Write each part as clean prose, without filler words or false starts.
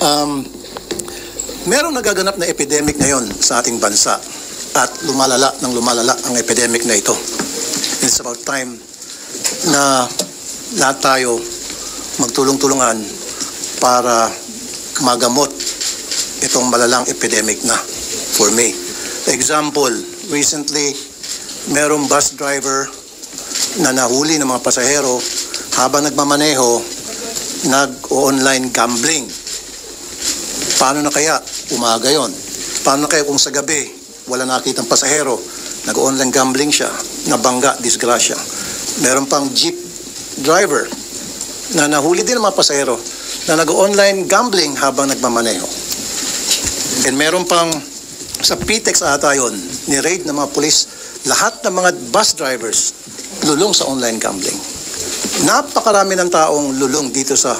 Um, Merong nagaganap na epidemic ngayon sa ating bansa at lumalala ang epidemic na ito. It's about time na lahat tayo magtulong-tulungan para magamot itong malalang epidemic na for me. Example, recently, merong bus driver na nahuli ng mga pasahero habang nagmamaneho, nag-online gambling. Paano na kaya umaga yon? Paano na kaya kung sa gabi wala nakitang pasahero, nag-online gambling siya, nabangga, disgrasya. Meron pang jeep driver na nahuli din ng mga pasahero na nag-online gambling habang nagmamaneho. And meron pang sa PTEX ata yun, ni-raid ng mga pulis lahat ng mga bus drivers lulong sa online gambling. Napakarami ng taong lulong dito sa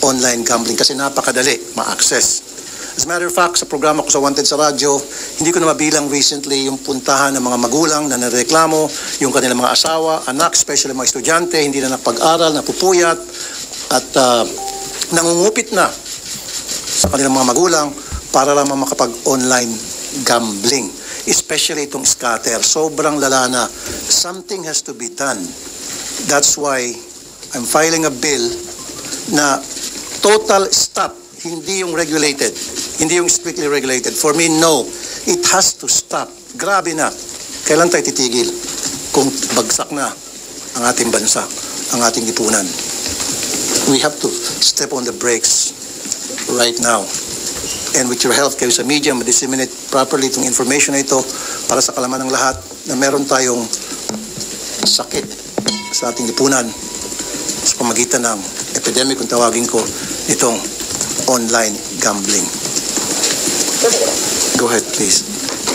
online gambling kasi napakadali ma-access. As a matter of fact, sa programa ko sa Wanted sa radyo, hindi ko na mabilang recently yung puntahan ng mga magulang na nareklamo, yung kanilang mga asawa, anak, especially mga estudyante, hindi na napag-aral, napupuyat, at nangungupit na sa kanilang mga magulang para lang makapag-online gambling. Especially itong scatter. Sobrang lala na. Something has to be done. That's why I'm filing a bill na total stop. Hindi yung regulated. Hindi yung strictly regulated. For me, no. It has to stop. Grabe na. Kailan tayo titigil kung bagsak na ang ating bansa, ang ating lipunan? We have to step on the brakes right now. And with your help kayo sa media, ma-disseminate properly itong information na ito para sa kalaman ng lahat na meron tayong sakit sa ating lipunan sa pamagitan ng epidemic, kung tawagin ko, itong online gambling. Go ahead, please.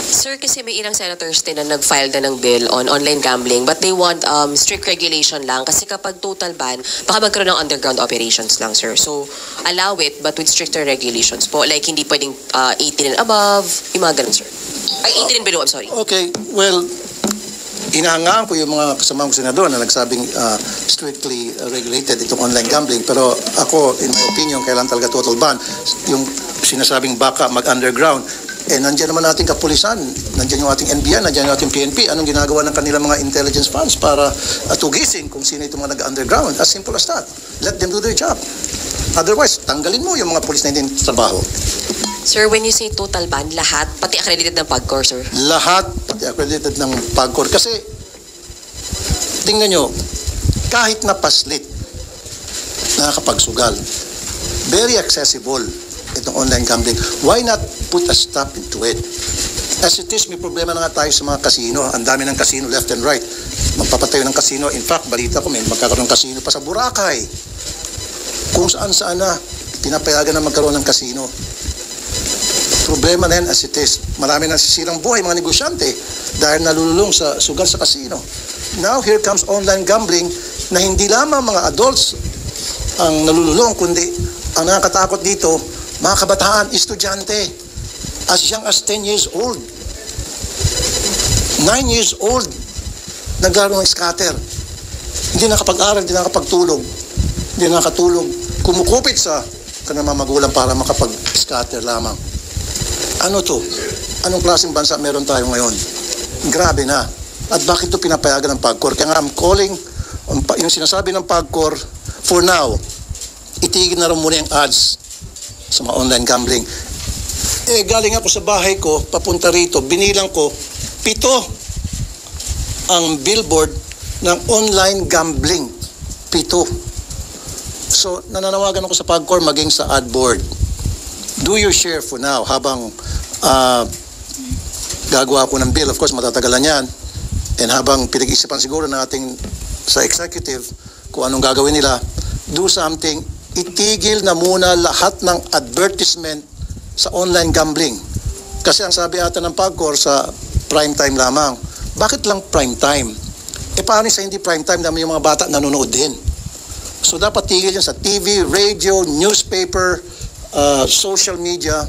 Sir, kasi may ilang senators din na nag-file na ng bill on online gambling but they want strict regulation lang kasi kapag total ban, baka magkaroon ng underground operations lang, sir. So, allow it but with stricter regulations po. Like, hindi pwedeng 18 and above, yung mga ganun, sir. Ay, 18 and below, I'm sorry. Okay, well, inahangaan ko yung mga kasamang senador na nagsabing strictly regulated itong online gambling. Pero ako, in my opinion, kailan talaga total ban. Yung sinasabing baka mag-underground, nandiyan naman nating kapulisan, nandiyan yung ating NBI, nandiyan yung ating PNP. Anong ginagawa ng kanilang mga intelligence funds para tugisin kung sino itong mga nag-underground? As simple as that. Let them do their job. Otherwise, tanggalin mo yung mga pulis na hindi trabaho. Sir, when you say total ban, lahat, pati accredited ng PAGCOR, sir? Lahat, pati accredited ng PAGCOR. Kasi, tingnan nyo, kahit na paslit, nakakapagsugal, very accessible itong online gambling. Why not put a stop into it? As it is, may problema na nga tayo sa mga kasino. Ang dami ng kasino left and right. Magpapatayo ng kasino. In fact, balita ko, may magkakaroon ng kasino pa sa Boracay. Kung saan-saan na, pinapayagan na magkaroon ng kasino. Problema na yan as it is. Marami nang sisirang buhay, mga negosyante, dahil nalululong sa sugal sa kasino. Now, here comes online gambling na hindi lamang mga adults ang nalululong, kundi ang nakakatakot dito, mga kabataan, estudyante, as young as 10 years old, 9 years old, naglaro ng scatter. Hindi nakapag-aral, hindi nakapagtulog, hindi nakatulog, kumukupit sa kanilang mga magulang para makapag-scatter lamang. Ano to? Anong klaseng bansa meron tayo ngayon? Grabe na. At bakit to pinapayagan ng PAGCOR? Kaya nga I'm calling, yung sinasabi ng PAGCOR, for now, itigil na rin muna yung ads sa mga online gambling. Galing ako sa bahay ko, papunta rito, binilang ko, 7 ang billboard ng online gambling. 7. So, nananawagan ako sa PAGCOR maging sa ad board. Do your share for now habang gagawa ko ng bill. Of course, matatagalan yan. And habang pinag-isipan siguro ng ating sa executive kung anong gagawin nila, do something. Itigil na muna lahat ng advertisement sa online gambling. Kasi ang sabi ata ng PAGCOR sa prime time lamang. Bakit lang prime time? Paano sa hindi prime time naman yung mga bata nanonood din? So dapat tigil yan sa TV, radio, newspaper, social media,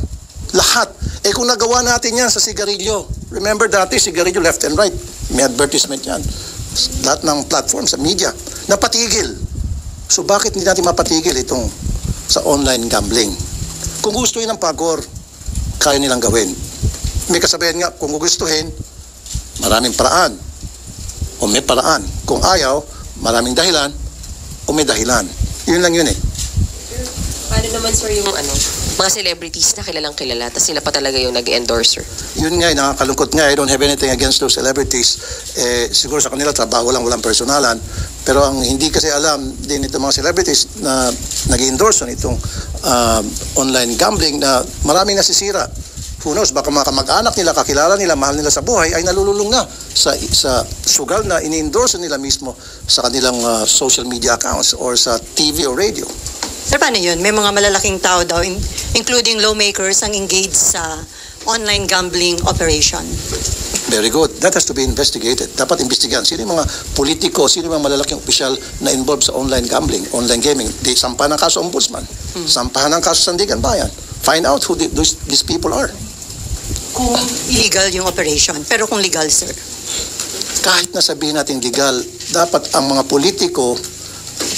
lahat. Kung nagawa natin yan sa sigarilyo, remember dati sigarilyo left and right, may advertisement yan. Lahat ng platform sa media, napatigil. So bakit hindi natin mapatigil itong sa online gambling? Kung gustuhin ng PAGCOR, kaya nilang gawin. May kasabihan nga, kung gugustuhin, maraming paraan. O may paraan. Kung ayaw, maraming dahilan o may dahilan. Yun lang yun eh. Paano naman, sir, yung mga celebrities na kilalang kilala, tapos sila pa talaga yung nag-endorser? Yun nga, nakakalungkot nga. I don't have anything against those celebrities. Siguro sa kanila, trabaho lang, walang personalan. Pero ang hindi kasi alam din itong mga celebrities na nag-endorse itong online gambling na maraming nasisira. Who knows, baka mga kamag-anak nila, kakilala nila, mahal nila sa buhay, ay nalululong na sa sugal na ini-endorse nila mismo sa kanilang social media accounts or sa TV or radio. Sir, paano yun? May mga malalaking tao daw, including lawmakers, ang engaged sa online gambling operation. Very good. That has to be investigated. Dapat imbestigahan. Sino yung mga politiko, sino yung mga malalaking opisyal na involved sa online gambling, online gaming? Di sampahan ng kaso ombudsman. Sampahan ng kaso Sandigan Bayan. Find out who these people are. Kung illegal yung operation, pero kung legal, sir? Kahit na sabihin natin legal, dapat ang mga politiko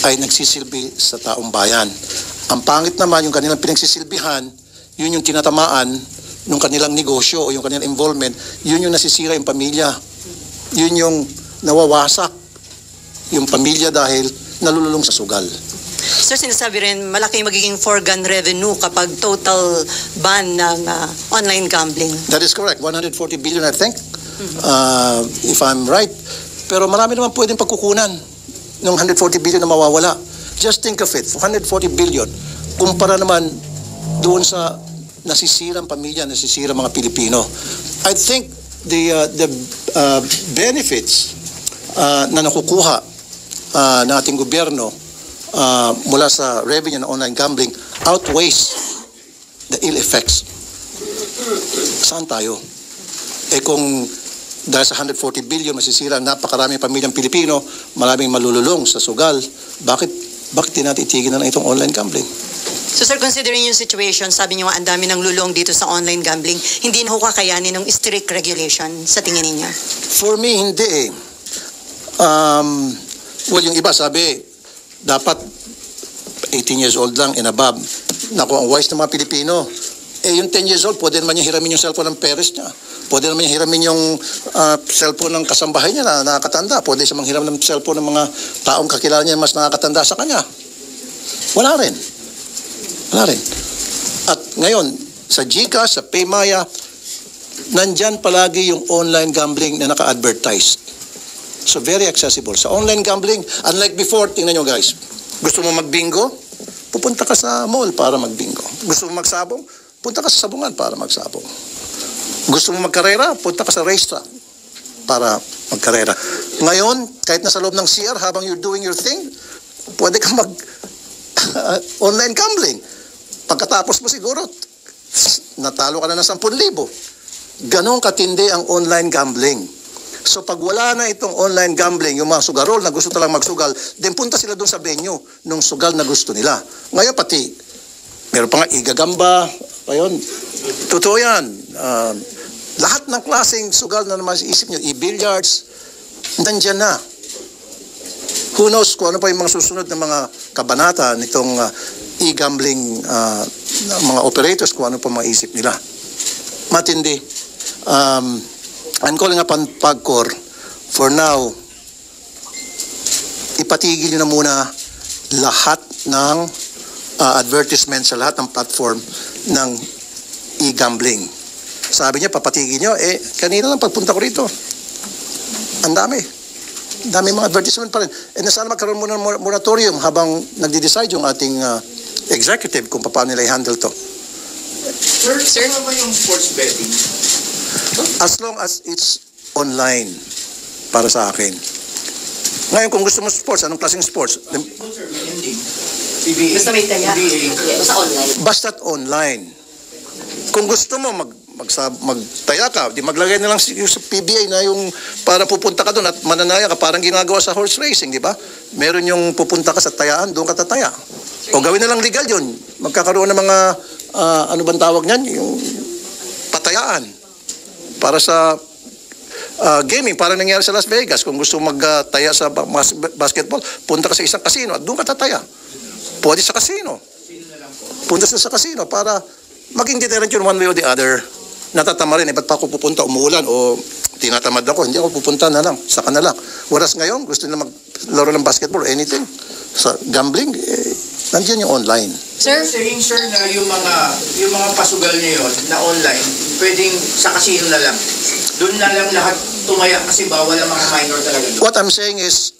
ay nagsisilbi sa taong bayan. Ang pangit naman, yung kanilang pinagsisilbihan, yun yung tinatamaan ng kanilang negosyo o yung kanilang involvement, yun yung nasisira yung pamilya. Yun yung nawawasak yung pamilya dahil nalululong sa sugal. Sir, sinasabi rin, malaki magiging foregone revenue kapag total ban ng online gambling. That is correct. 140 billion, I think, if I'm right. Pero marami naman pwedeng pagkukunan ng 140 billion na mawawala. Just think of it, 140 billion. Kumpara naman doon sa nasisirang pamilya, nasisirang mga Pilipino. I think the benefits na nakukuha ng ating gobyerno mula sa revenue ng online gambling outweighs the ill effects. Saan tayo? Kung dahil sa 140 billion masisira napakaraming pamilyang Pilipino, maraming malululong sa sugal, bakit di natin itigil na itong online gambling? So sir, considering yung situation, sabi niyo ang dami ng lulong dito sa online gambling, hindi na ho kakayanin ng strict regulation sa tingin ninyo? For me, hindi eh. Well, yung iba sabi, dapat 18 years old lang and above. Naku, ang wise ng mga Pilipino. Yung 10 years old, pwede naman niya hiramin yung cellphone ng parents niya. Pwede naman niya hiramin yung cellphone ng kasambahay niya na nakakatanda. Pwede siya manghiram ng cellphone ng mga taong kakilala niya mas nakakatanda sa kanya. Wala rin. At ngayon, sa GCash, sa Paymaya, nandyan palagi yung online gambling na naka-advertise. So very accessible. Sa online gambling, unlike before, tingnan nyo guys, gusto mo magbingo? Pupunta ka sa mall para magbingo. Gusto mo magsabong? Punta ka sa sabungan para magsabong. Gusto mo magkarera? Punta ka sa racetrack para magkarera. Ngayon, kahit nasa loob ng CR, habang you're doing your thing, pwede ka online gambling. Pagkatapos mo siguro, natalo ka na ng 10,000. Ganon katindi ang online gambling. So pag wala na itong online gambling, yung mga sugarol na gusto talang magsugal, then punta sila doon sa venue nung sugal na gusto nila. Ngayon pati, meron pa nga igagamba, pa yun. Totoo yan. Lahat ng klaseng sugal na naman isip nyo, i-billiards, nandyan na. Who knows kung ano pa yung mga susunod na mga kabanata nitong e-gambling mga operators, kung ano pa maisip nila. Matindi. I'm calling upon PAGCOR for now, ipatigil nyo na muna lahat ng advertisement sa lahat ng platform ng e-gambling. Sabi niya, papatigil nyo. Kanina lang pagpunta ko rito, ang dami mga advertisement pa rin. Sana magkaroon muna ng moratorium habang nagde-decide yung ating executive kung paano nila i-handle to. Sir, ano ba yung sports betting? As long as it's online para sa akin. Ngayon, kung gusto mo sports, anong klaseng sports? Sir, may ending. PBA. Basta may taya. Basta online. Basta't online. Kung gusto mo magtaya ka, di maglagay na lang sa PBA na yung para pupunta ka doon at mananaya ka, parang ginagawa sa horse racing, di ba? Meron yung pupunta ka sa tayaan, doon ka tataya. O gawin na lang legal yun. Magkakaroon ng mga, ano bang tawag niyan? Yung patayaan. Para sa gaming, parang nangyari sa Las Vegas. Kung gusto magtaya sa basketball, punta ka sa isang casino at doon ka tataya. Pwede sa casino. Punta sa casino para maging deterrent yun one way or the other. Natatama rin, ba't pa ako pupunta, umuulan, o tinatamad ako, hindi ako pupunta na lang, saka na lang. Whereas ngayon, gusto nila maglaro ng basketball or anything. Sa gambling, nandiyan yung online. Sir? Saying, sir, na yung mga pasugal niyo yun na online, pwedeng sa casino na lang. Doon na lang lahat tumaya kasi bawal ang mga minor talaga doon. What I'm saying is,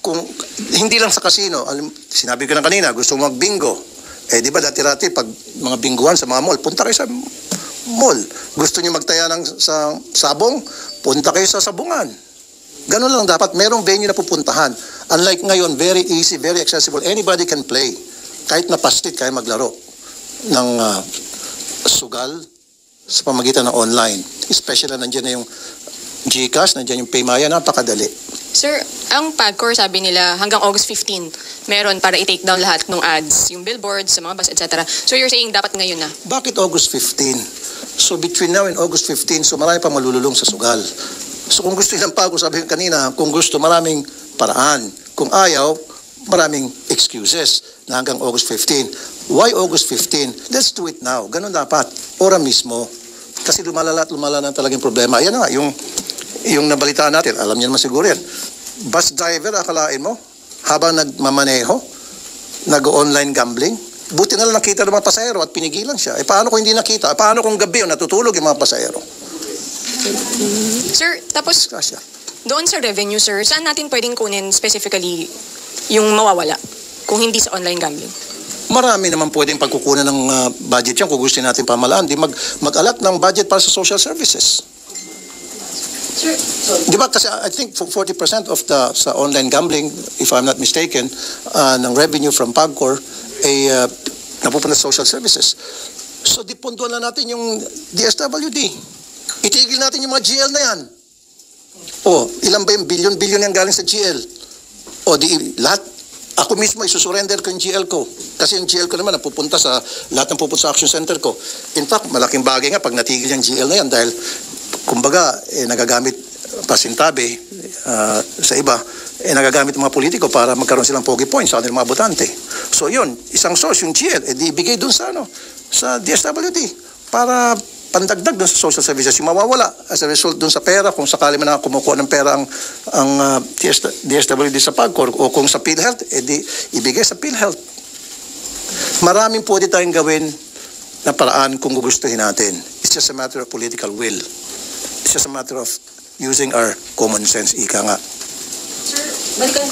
kung hindi lang sa casino, sinabi ko na kanina, gusto mo mag-bingo. Di ba dati-rati, pag mga binguan sa mga mall, punta kayo sa mall. Gusto niyo magtaya sa sabong, punta kayo sa sabungan. Ganun lang dapat. Merong venue na pupuntahan. Unlike ngayon, very easy, very accessible. Anybody can play. Kahit na pastit, kaya maglaro ng sugal sa pamagitan ng online. Especially na nandiyan na yung GCash, nandiyan yung Paymaya, napakadali. Sir, ang PAGCOR sabi nila hanggang August 15, meron para i-take down lahat ng ads, yung billboards, sa mga bus, etc. So you're saying dapat ngayon na? Bakit August 15? So between now and August 15, so marami pa malululong sa sugal. So kung gusto nilang PAGCOR, sabi ko kanina, kung gusto, maraming paraan. Kung ayaw, maraming excuses na hanggang August 15. Why August 15? Let's do it now. Ganun dapat. Ora mismo. Kasi lumala na talagang problema. Ayan na, yung nabalitaan natin, alam niyo naman siguro yan. Bus driver, akalain mo, habang nagmamaneho, nag-online gambling, buti na lang nakita ng mga pasahero at pinigilan siya. Paano kung hindi nakita? Paano kung gabi o natutulog yung mga pasahero? Sir, tapos Kasya. doon sa revenue, sir, saan natin pwedeng kunin specifically yung mawawala kung hindi sa online gambling? Marami naman pwedeng pagkukunan ng budget yan kung gusto natin pamalaan. Di mag-alat ng budget para sa social services. Sir, Di ba? Kasi I think 40% of sa online gambling, if I'm not mistaken, ng revenue from PAGCOR ay napupunta sa social services. So, dipunduan na natin yung DSWD. Itigil natin yung mga GL na yan. O, ilan ba yung billion yung galing sa GL? O, lahat. Ako mismo isusurrender ko yung GL ko. Kasi yung GL ko naman napupunta sa lahat ng pupunta sa action center ko. In fact, malaking bagay nga pag natigil yung GL na yan dahil kumbaga, nagagamit pasintabi sa iba, nagagamit ng mga politiko para magkaroon silang pogi points sa kanilang mga botante. So yun, isang source, yung GL, di ibigay dun sa DSWD para pandagdag dun sa social services. Yung mawawala as a result dun sa pera, kung sakali man na kumukuha ng pera ang DSWD sa PAGCOR o kung sa PhilHealth, di ibigay sa PhilHealth. Maraming pwede tayong gawin na paraan kung gugustuhin natin. It's just a matter of political will. It's just a matter of using our common sense, ika nga. Sir, balikan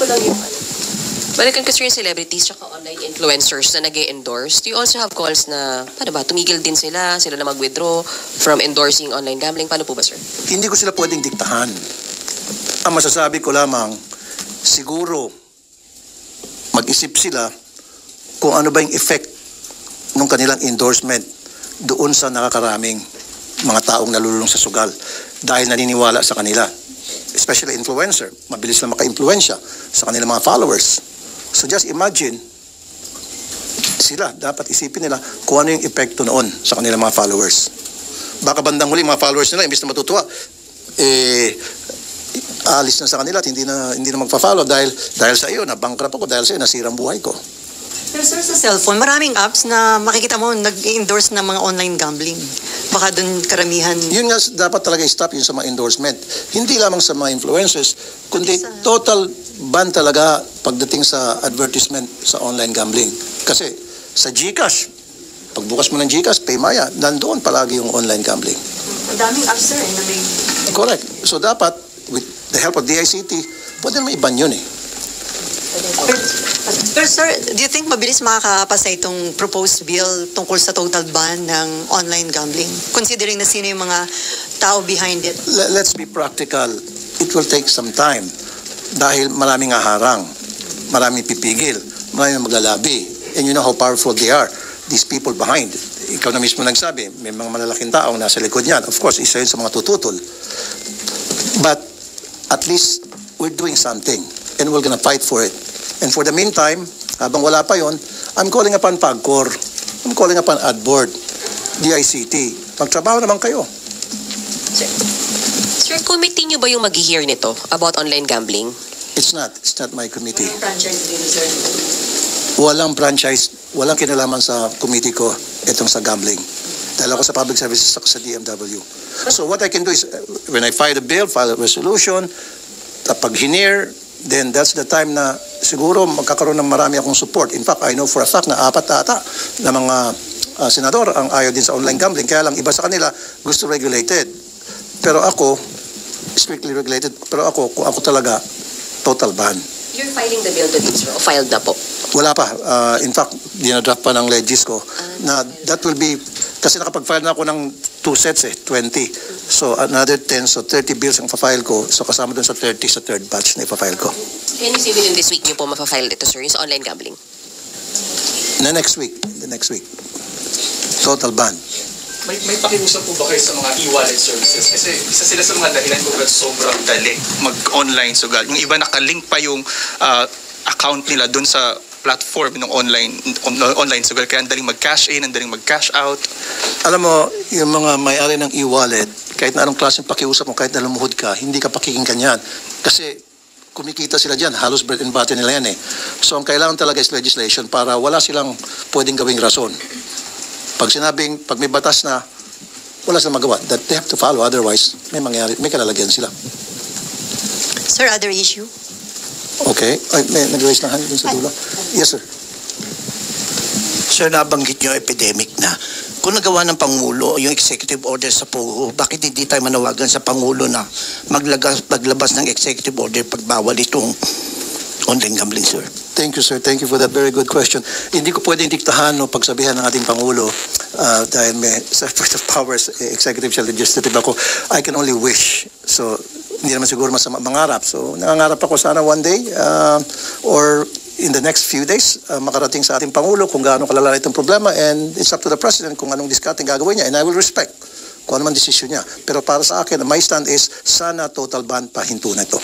ko sir yung celebrities tsaka online influencers na nag-endorse. Do you also have calls na, paano ba, tumigil din sila na mag-withdraw from endorsing online gambling? Paano po ba, sir? Hindi ko sila pwedeng diktahan. Ang masasabi ko lamang, siguro mag-isip sila kung ano ba yung effect ng kanilang endorsement doon sa nakakaraming mga taong nalululong sa sugal dahil naniniwala sa kanila. Especially influencer. Mabilis na maka-influensya sa kanilang mga followers. So just imagine, sila, dapat isipin nila kung ano yung epekto noon sa kanilang mga followers. Baka bandang huli mga followers nila, imbis na matutuwa, alis na sa kanila at hindi na magpa-follow dahil sa iyo, na-bankrupt ako, dahil sa iyo, nasirang buhay ko. Pero sir, sa cellphone, maraming apps na makikita mo nag-endorse ng mga online gambling. Baka dun karamihan. Yun nga, dapat talaga i-stop yun sa mga endorsement. Hindi lamang sa mga influencers, kundi total ban talaga pagdating sa advertisement sa online gambling. Kasi sa GCash, pagbukas mo ng GCash, Paymaya, nandoon palagi yung online gambling. Ang daming apps, sir, na may... Correct. So dapat, with the help of DICT, pwede naman iban yun eh. Pero sir, do you think mabilis makakapasa itong proposed bill tungkol sa total ban ng online gambling? Considering na sino yung mga tao behind it. Let's be practical. It will take some time. Dahil maraming haharang, maraming pipigil, maraming maglalabi. And you know how powerful they are. These people behind. Ikaw na mismo nagsabi, may mga malalaking taong nasa likod niyan. Of course, isa yun sa mga tututol. But at least we're doing something. And we're gonna fight for it. And for the meantime, habang wala pa yon, I'm calling upon PAGCOR. I'm calling upon AdBoard, DICT. Magtrabaho naman kayo. Sir, committee niyo ba yung mag-hear nito about online gambling? It's not my committee. Franchise bill, sir. Walang franchise, walang kinalaman sa committee ko itong sa gambling. Dahil ako sa public services ako sa DMW. So what I can do is, when I file a bill, file a resolution, pag hinir, then that's the time na siguro magkakaroon ng marami akong support. In fact, I know for a fact na 4 ata na mga senador ang ayaw din sa online gambling. Kaya lang iba sa kanila gusto regulated. Pero ako, strictly regulated. Pero ako, kung ako talaga, total ban. You're filing the bill today, sir. O filed na po? Wala pa. In fact, dinadraft pa ng legis ko na that will be, kasi nakapag-file na ako ng 2 sets 20. So another 10, so 30 bills ang pa-file ko. So kasama dun sa 30 sa third batch na ipa-file ko. Can you say within this week niyo po mapafile ito, sir, yung sa online gambling? The next week. Total ban. May pakiusap po ba kayo sa mga e-wallet services? Kasi isa sila sa mga dahilan kung ba't sobrang dali mag-online sugal. Yung iba nakalink pa yung account nila dun sa platform ng online sugal. Kaya ang daling mag-cash in, ang daling mag-cash out. Alam mo, yung mga may-ari ng e-wallet, kahit na anong klaseng pakiusap mo, kahit na lumuhod ka, hindi ka pakikinggan yan. Kasi kumikita sila dyan, halos bread and butter nila yan eh. So ang kailangan talaga is legislation para wala silang pwedeng gawing rason. Pag may batas na, wala silang magawa. That they have to follow, otherwise, may kalalagyan sila. Sir, other issue? Okay. Ay, may nag-raise ng hand dun sa dulo. Yes, sir. Sir, nabanggit nyo epidemic na. Kung nagawa ng Pangulo yung executive order sa POGO, bakit hindi tayo manawagan sa Pangulo na maglabas ng executive order pagbawal itong online gambling, sir? Thank you, sir. Thank you for that very good question. Hindi ko pwedeng diktahan o pagsabihan ng ating Pangulo dahil may separate of powers, executive siya, legislative ako. I can only wish. So, hindi naman siguro masama mangarap. So, nangangarap ako sana one day or in the next few days makarating sa ating Pangulo kung gaano kalala itong problema, and it's up to the President kung anong discarding gagawin niya, and I will respect kung ano man desisyon niya. Pero para sa akin, my stand is sana total ban pahinto na ito.